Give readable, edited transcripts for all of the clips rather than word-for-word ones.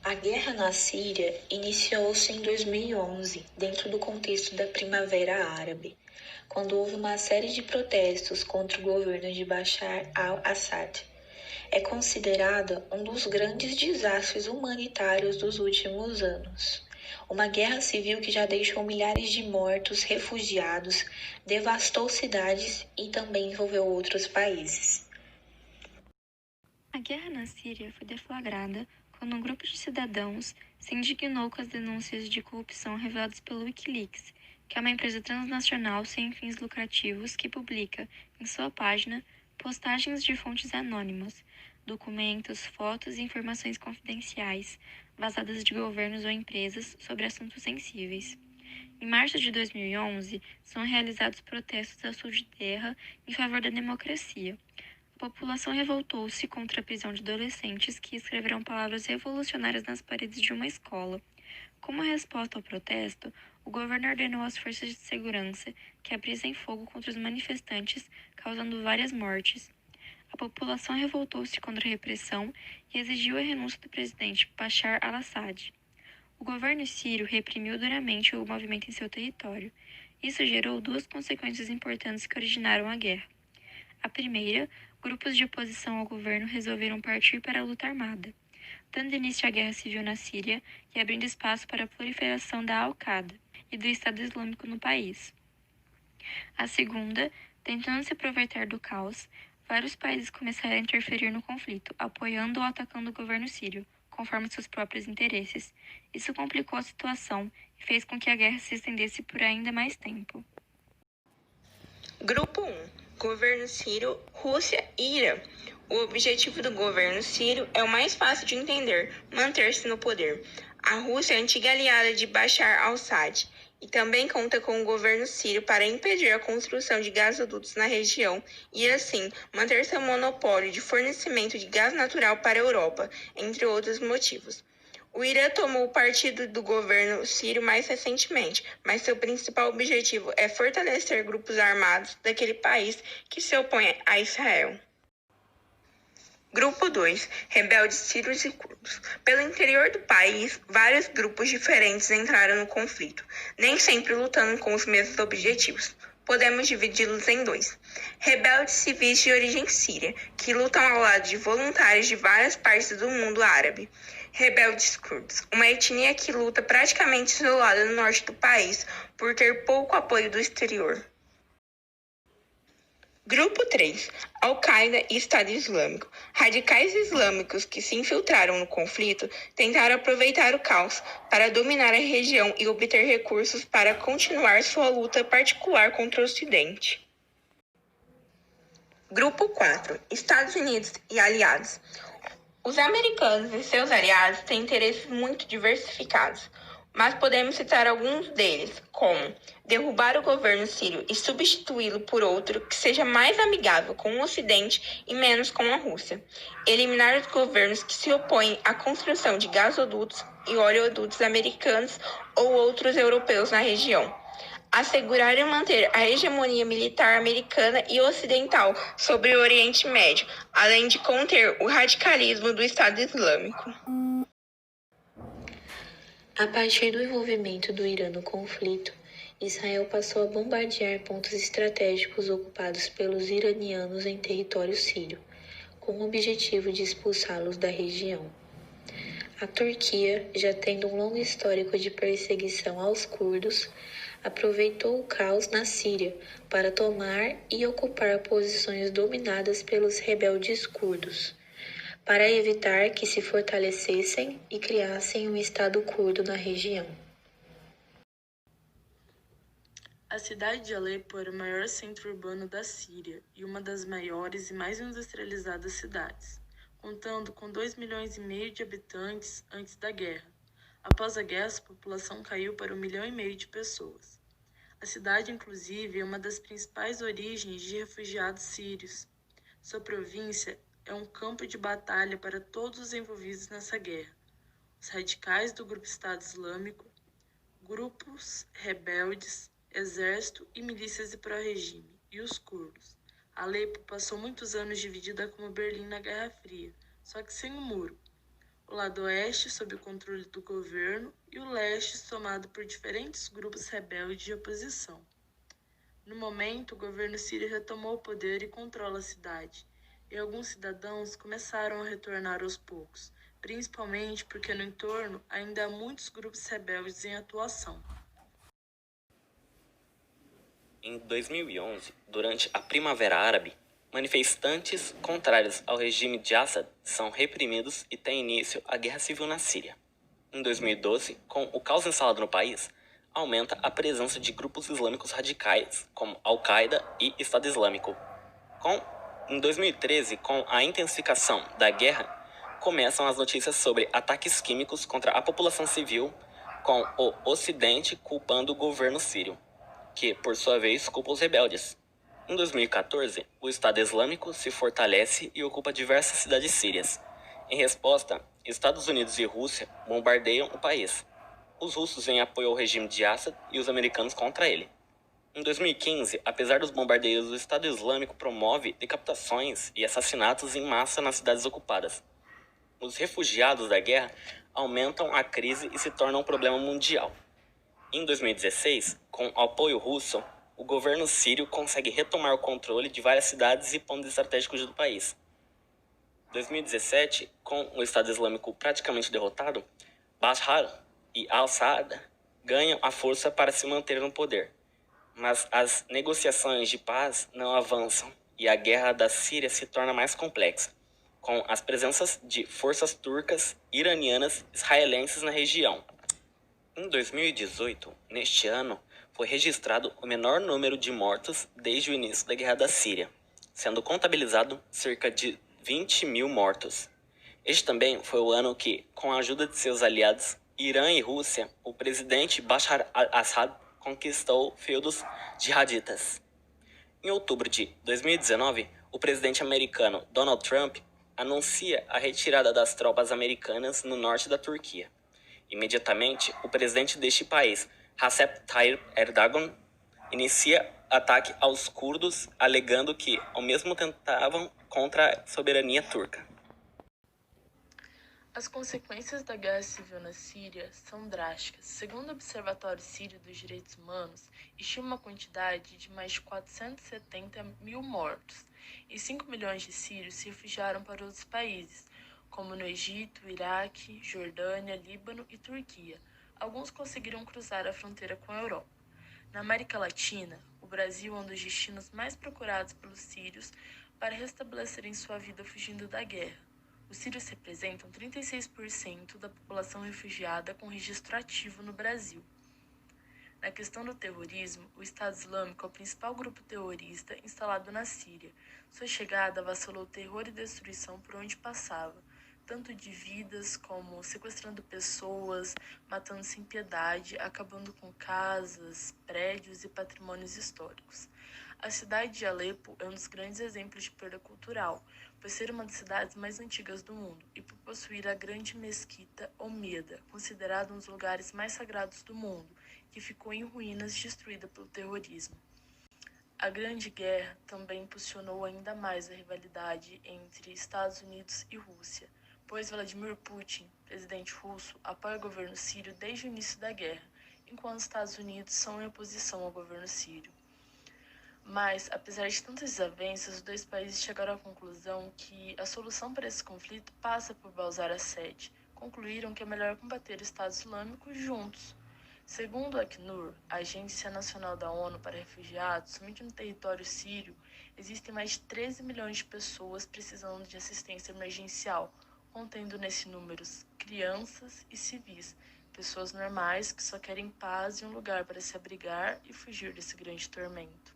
A guerra na Síria iniciou-se em 2011, dentro do contexto da Primavera Árabe, quando houve uma série de protestos contra o governo de Bashar al-Assad. É considerada um dos grandes desastres humanitários dos últimos anos. Uma guerra civil que já deixou milhares de mortos, refugiados, devastou cidades e também envolveu outros países. A guerra na Síria foi deflagrada quando um grupo de cidadãos se indignou com as denúncias de corrupção reveladas pelo Wikileaks, que é uma empresa transnacional sem fins lucrativos que publica, em sua página, postagens de fontes anônimas, documentos, fotos e informações confidenciais, vazadas de governos ou empresas sobre assuntos sensíveis. Em março de 2011, são realizados protestos ao sul de terra em favor da democracia. A população revoltou-se contra a prisão de adolescentes que escreveram palavras revolucionárias nas paredes de uma escola. Como resposta ao protesto, o governo ordenou às forças de segurança que abrissem fogo contra os manifestantes, causando várias mortes. A população revoltou-se contra a repressão e exigiu a renúncia do presidente Bashar al-Assad. O governo sírio reprimiu duramente o movimento em seu território. Isso gerou duas consequências importantes que originaram a guerra. A primeira, grupos de oposição ao governo resolveram partir para a luta armada, dando início à guerra civil na Síria e abrindo espaço para a proliferação da Al-Qaeda e do Estado Islâmico no país. A segunda, tentando se aproveitar do caos, vários países começaram a interferir no conflito, apoiando ou atacando o governo sírio, conforme seus próprios interesses. Isso complicou a situação e fez com que a guerra se estendesse por ainda mais tempo. Grupo 1. Governo sírio, Rússia e Irã. O objetivo do governo sírio é o mais fácil de entender: manter-se no poder. A Rússia é a antiga aliada de Bashar al-Assad e também conta com o governo sírio para impedir a construção de gasodutos na região e, assim, manter seu monopólio de fornecimento de gás natural para a Europa, entre outros motivos. O Irã tomou o partido do governo sírio mais recentemente, mas seu principal objetivo é fortalecer grupos armados daquele país que se opõe a Israel. Grupo 2. Rebeldes sírios e curdos. Pelo interior do país, vários grupos diferentes entraram no conflito, nem sempre lutando com os mesmos objetivos. Podemos dividi-los em dois. Rebeldes civis de origem síria, que lutam ao lado de voluntários de várias partes do mundo árabe. Rebeldes curdos, uma etnia que luta praticamente isolada no norte do país por ter pouco apoio do exterior. Grupo 3. Al-Qaeda e Estado Islâmico. Radicais islâmicos que se infiltraram no conflito tentaram aproveitar o caos para dominar a região e obter recursos para continuar sua luta particular contra o Ocidente. Grupo 4. Estados Unidos e aliados. Os americanos e seus aliados têm interesses muito diversificados, mas podemos citar alguns deles, como derrubar o governo sírio e substituí-lo por outro que seja mais amigável com o Ocidente e menos com a Rússia, eliminar os governos que se opõem à construção de gasodutos e oleodutos americanos ou outros europeus na região, assegurar e manter a hegemonia militar americana e ocidental sobre o Oriente Médio, além de conter o radicalismo do Estado Islâmico. A partir do envolvimento do Irã no conflito, Israel passou a bombardear pontos estratégicos ocupados pelos iranianos em território sírio, com o objetivo de expulsá-los da região. A Turquia, já tendo um longo histórico de perseguição aos curdos, aproveitou o caos na Síria para tomar e ocupar posições dominadas pelos rebeldes curdos, para evitar que se fortalecessem e criassem um Estado curdo na região. A cidade de Alepo era o maior centro urbano da Síria e uma das maiores e mais industrializadas cidades, contando com 2,5 milhões de habitantes antes da guerra. Após a guerra, a população caiu para 1,5 milhão de pessoas. A cidade, inclusive, é uma das principais origens de refugiados sírios. Sua província é um campo de batalha para todos os envolvidos nessa guerra: os radicais do grupo Estado Islâmico, grupos rebeldes, exército e milícias de pró-regime, e os curdos. Alepo passou muitos anos dividida como Berlim na Guerra Fria, só que sem um muro. o lado oeste sob o controle do governo e o leste tomado por diferentes grupos rebeldes de oposição. No momento, o governo sírio retomou o poder e controla a cidade, e alguns cidadãos começaram a retornar aos poucos, principalmente porque no entorno ainda há muitos grupos rebeldes em atuação. Em 2011, durante a Primavera Árabe, manifestantes contrários ao regime de Assad são reprimidos e tem início a guerra civil na Síria. Em 2012, com o caos instalado no país, aumenta a presença de grupos islâmicos radicais, como Al-Qaeda e Estado Islâmico. Em 2013, com a intensificação da guerra, começam as notícias sobre ataques químicos contra a população civil, com o Ocidente culpando o governo sírio, que, por sua vez, culpa os rebeldes. Em 2014, o Estado Islâmico se fortalece e ocupa diversas cidades sírias. Em resposta, Estados Unidos e Rússia bombardeiam o país. Os russos em apoio ao regime de Assad e os americanos contra ele. Em 2015, apesar dos bombardeios, o Estado Islâmico promove decapitações e assassinatos em massa nas cidades ocupadas. Os refugiados da guerra aumentam a crise e se tornam um problema mundial. Em 2016, com apoio russo, o governo sírio consegue retomar o controle de várias cidades e pontos estratégicos do país. Em 2017, com o Estado Islâmico praticamente derrotado, Bashar e al-Assad ganham a força para se manter no poder. Mas as negociações de paz não avançam e a guerra da Síria se torna mais complexa, com as presenças de forças turcas, iranianas e israelenses na região. Em 2018, neste ano, foi registrado o menor número de mortos desde o início da Guerra da Síria, sendo contabilizado cerca de 20 mil mortos. Este também foi o ano que, com a ajuda de seus aliados Irã e Rússia, o presidente Bashar al-Assad conquistou feudos jihaditas. Em outubro de 2019, o presidente americano Donald Trump anuncia a retirada das tropas americanas no norte da Turquia. Imediatamente, o presidente deste país, Recep Tayyip Erdogan, inicia ataque aos curdos, alegando que ao mesmo tentavam contra a soberania turca. As consequências da guerra civil na Síria são drásticas. Segundo o Observatório Sírio dos Direitos Humanos, estima uma quantidade de mais de 470 mil mortos, e 5 milhões de sírios se refugiaram para outros países, como no Egito, Iraque, Jordânia, Líbano e Turquia. Alguns conseguiram cruzar a fronteira com a Europa. Na América Latina, o Brasil é um dos destinos mais procurados pelos sírios para restabelecerem sua vida fugindo da guerra. Os sírios representam 36% da população refugiada com registro ativo no Brasil. Na questão do terrorismo, o Estado Islâmico é o principal grupo terrorista instalado na Síria. Sua chegada avassalou terror e destruição por onde passava, tanto de vidas como sequestrando pessoas, matando sem piedade, acabando com casas, prédios e patrimônios históricos. A cidade de Alepo é um dos grandes exemplos de perda cultural, por ser uma das cidades mais antigas do mundo e por possuir a grande mesquita Omeda, considerada um dos lugares mais sagrados do mundo, que ficou em ruínas destruída pelo terrorismo. A Grande Guerra também impulsionou ainda mais a rivalidade entre Estados Unidos e Rússia, pois Vladimir Putin, presidente russo, apoia o governo sírio desde o início da guerra, enquanto os Estados Unidos são em oposição ao governo sírio. Mas, apesar de tantas desavenças, os dois países chegaram à conclusão que a solução para esse conflito passa por Bashar al-Assad. Concluíram que é melhor combater o Estado Islâmico juntos. Segundo a Acnur, a Agência Nacional da ONU para Refugiados, somente no território sírio existem mais de 13 milhões de pessoas precisando de assistência emergencial, contendo nesse número crianças e civis, pessoas normais que só querem paz e um lugar para se abrigar e fugir desse grande tormento.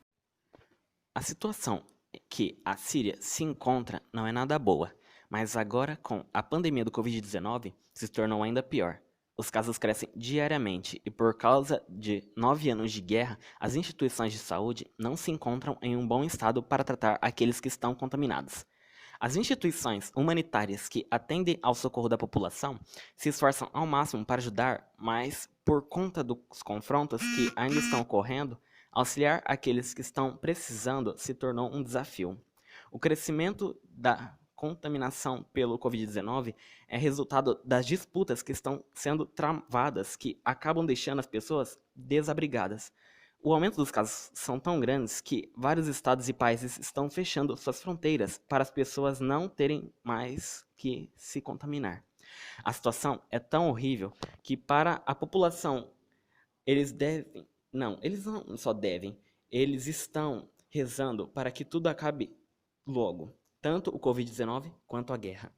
A situação que a Síria se encontra não é nada boa, mas agora com a pandemia do Covid-19 se tornou ainda pior. Os casos crescem diariamente e por causa de 9 anos de guerra, as instituições de saúde não se encontram em um bom estado para tratar aqueles que estão contaminados. As instituições humanitárias que atendem ao socorro da população se esforçam ao máximo para ajudar, mas por conta dos confrontos que ainda estão ocorrendo, auxiliar aqueles que estão precisando se tornou um desafio. O crescimento da contaminação pelo Covid-19 é resultado das disputas que estão sendo travadas, que acabam deixando as pessoas desabrigadas. O aumento dos casos são tão grandes que vários estados e países estão fechando suas fronteiras para as pessoas não terem mais que se contaminar. A situação é tão horrível que para a população eles não só devem, eles estão rezando para que tudo acabe logo, tanto o Covid-19 quanto a guerra.